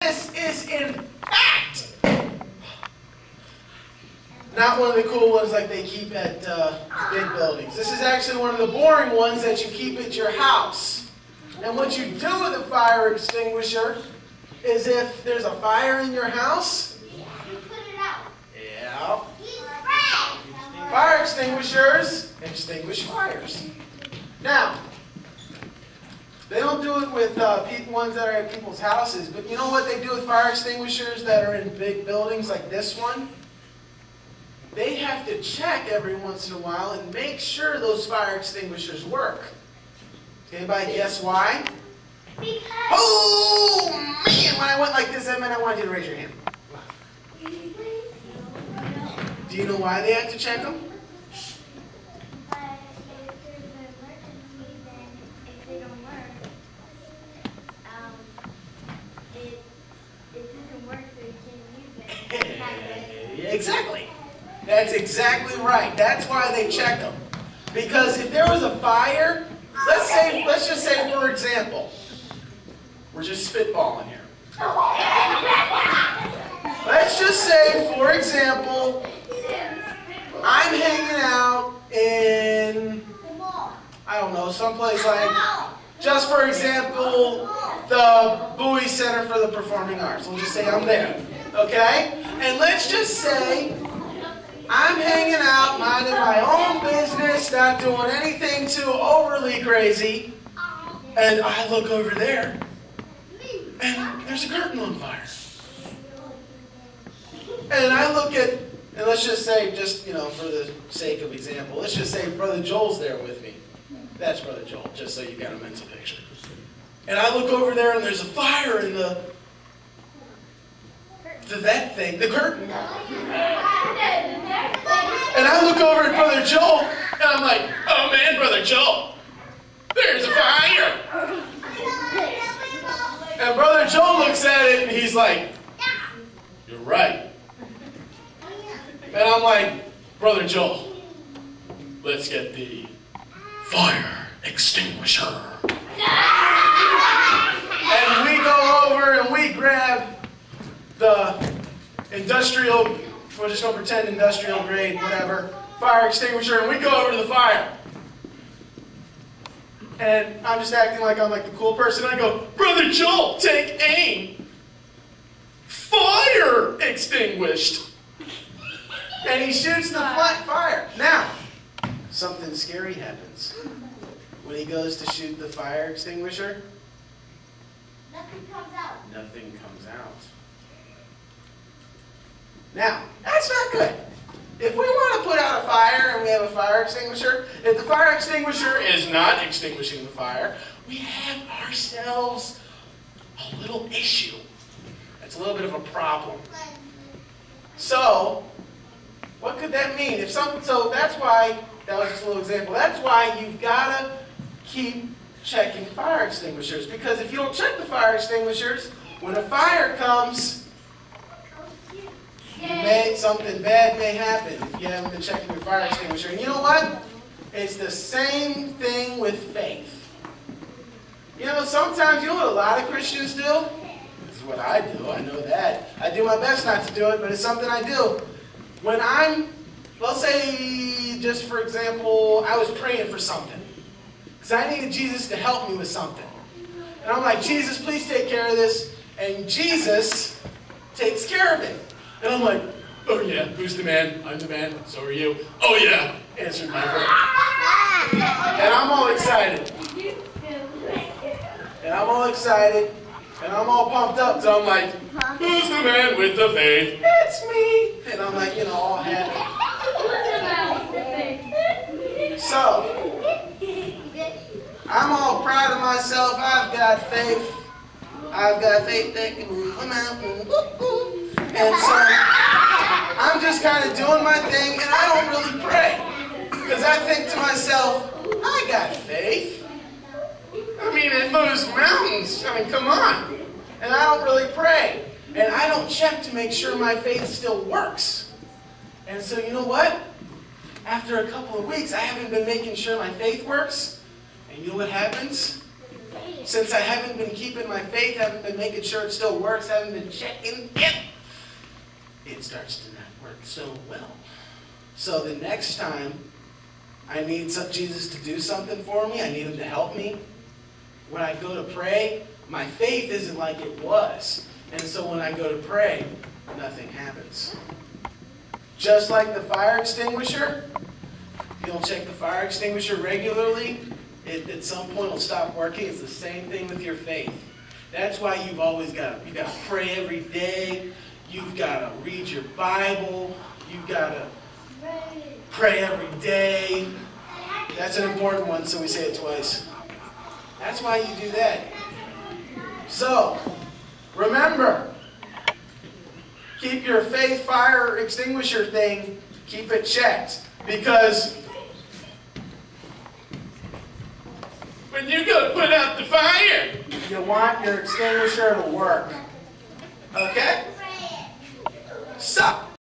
This is in fact not one of the cool ones like they keep at big buildings. This is actually one of the boring ones that you keep at your house. And what you do with a fire extinguisher is if there's a fire in your house, You put it out. yeah, fire extinguishers extinguish fires. Now, they don't do it with ones that are at people's houses, but you know what they do with fire extinguishers that are in big buildings like this one? They have to check every once in a while and make sure those fire extinguishers work. Anybody guess why? Because Oh, man, when I went like this, that meant I wanted you to raise your hand. Do you know why they have to check them? if there's an emergency, then if they don't work, it doesn't work, so you can't use it. Exactly. That's exactly right. That's why they check them. Because if there was a fire, let's just say, for example, we're just spitballing here. Let's just say, for example, I'm hanging out in, I don't know, someplace like, just for example, the Bowie Center for the Performing Arts. We'll just say I'm there, okay? And let's just say I'm hanging out, minding my own business, not doing anything too overly crazy, and I look over there, and there's a curtain on fire. And I look at, and let's just say, just, you know, for the sake of example, let's just say Brother Joel's there with me. That's Brother Joel, just so you got a mental picture. And I look over there, and there's a fire in the curtain. And I look over at Brother Joel, and I'm like, oh man, Brother Joel, there's a fire. And Brother Joel looks at it, and he's like, you're right. And I'm like, Brother Joel, let's get the fire extinguisher. And we go over and we grab the industrial, we're just going to pretend industrial grade, whatever, fire extinguisher, and we go over to the fire. And I'm just acting like I'm like the cool person. I go, Brother Joel, take aim. Fire extinguished. And he shoots the fire. Now, something scary happens. When he goes to shoot the fire extinguisher, Nothing comes out. nothing comes out. Now, that's not good. If we want to put out a fire and we have a fire extinguisher, if the fire extinguisher is not extinguishing the fire, we have ourselves a little issue. That's a little bit of a problem. So, what could that mean? So that's why, that was just a little example, that's why you've got to keep checking fire extinguishers. Because if you don't check the fire extinguishers, when a fire comes, something bad may happen if you haven't been checking your fire extinguisher. And you know what? It's the same thing with faith. You know, sometimes, you know what a lot of Christians do? This is what I do, I know that. I do my best not to do it, but it's something I do. When let's say, just for example, I was praying for something. Because I needed Jesus to help me with something. And I'm like, Jesus, please take care of this. And Jesus takes care of it. And I'm like, oh yeah, who's the man? I'm the man, so are you. Oh yeah, answered my prayer. And I'm all excited. And I'm all excited. And I'm all pumped up. So I'm like, who's the man with the faith? It's me. And I'm like, you know, all happy. So, I'm all proud of myself. I've got faith. I've got faith that can move a mountain. And so, I'm just kind of doing my thing, and I don't really pray. Because I think to myself, I got faith. I mean, it moves mountains. I mean, come on. And I don't really pray. And I don't check to make sure my faith still works. And so, you know what? After a couple of weeks, I haven't been making sure my faith works. And you know what happens? since I haven't been keeping my faith, haven't been making sure it still works, haven't been checking it starts to not work so well. So the next time I need Jesus to do something for me, I need him to help me, when I go to pray, my faith isn't like it was. And so when I go to pray, nothing happens. Just like the fire extinguisher, if you don't check the fire extinguisher regularly, it at some point will stop working. It's the same thing with your faith. That's why you've always got to pray every day. You've got to read your Bible. You've got to pray every day. That's an important one, so we say it twice. That's why you do that. So, remember, keep your faith fire extinguisher thing, keep it checked. Because when you go to put out the fire, you want your extinguisher to work. Okay? So,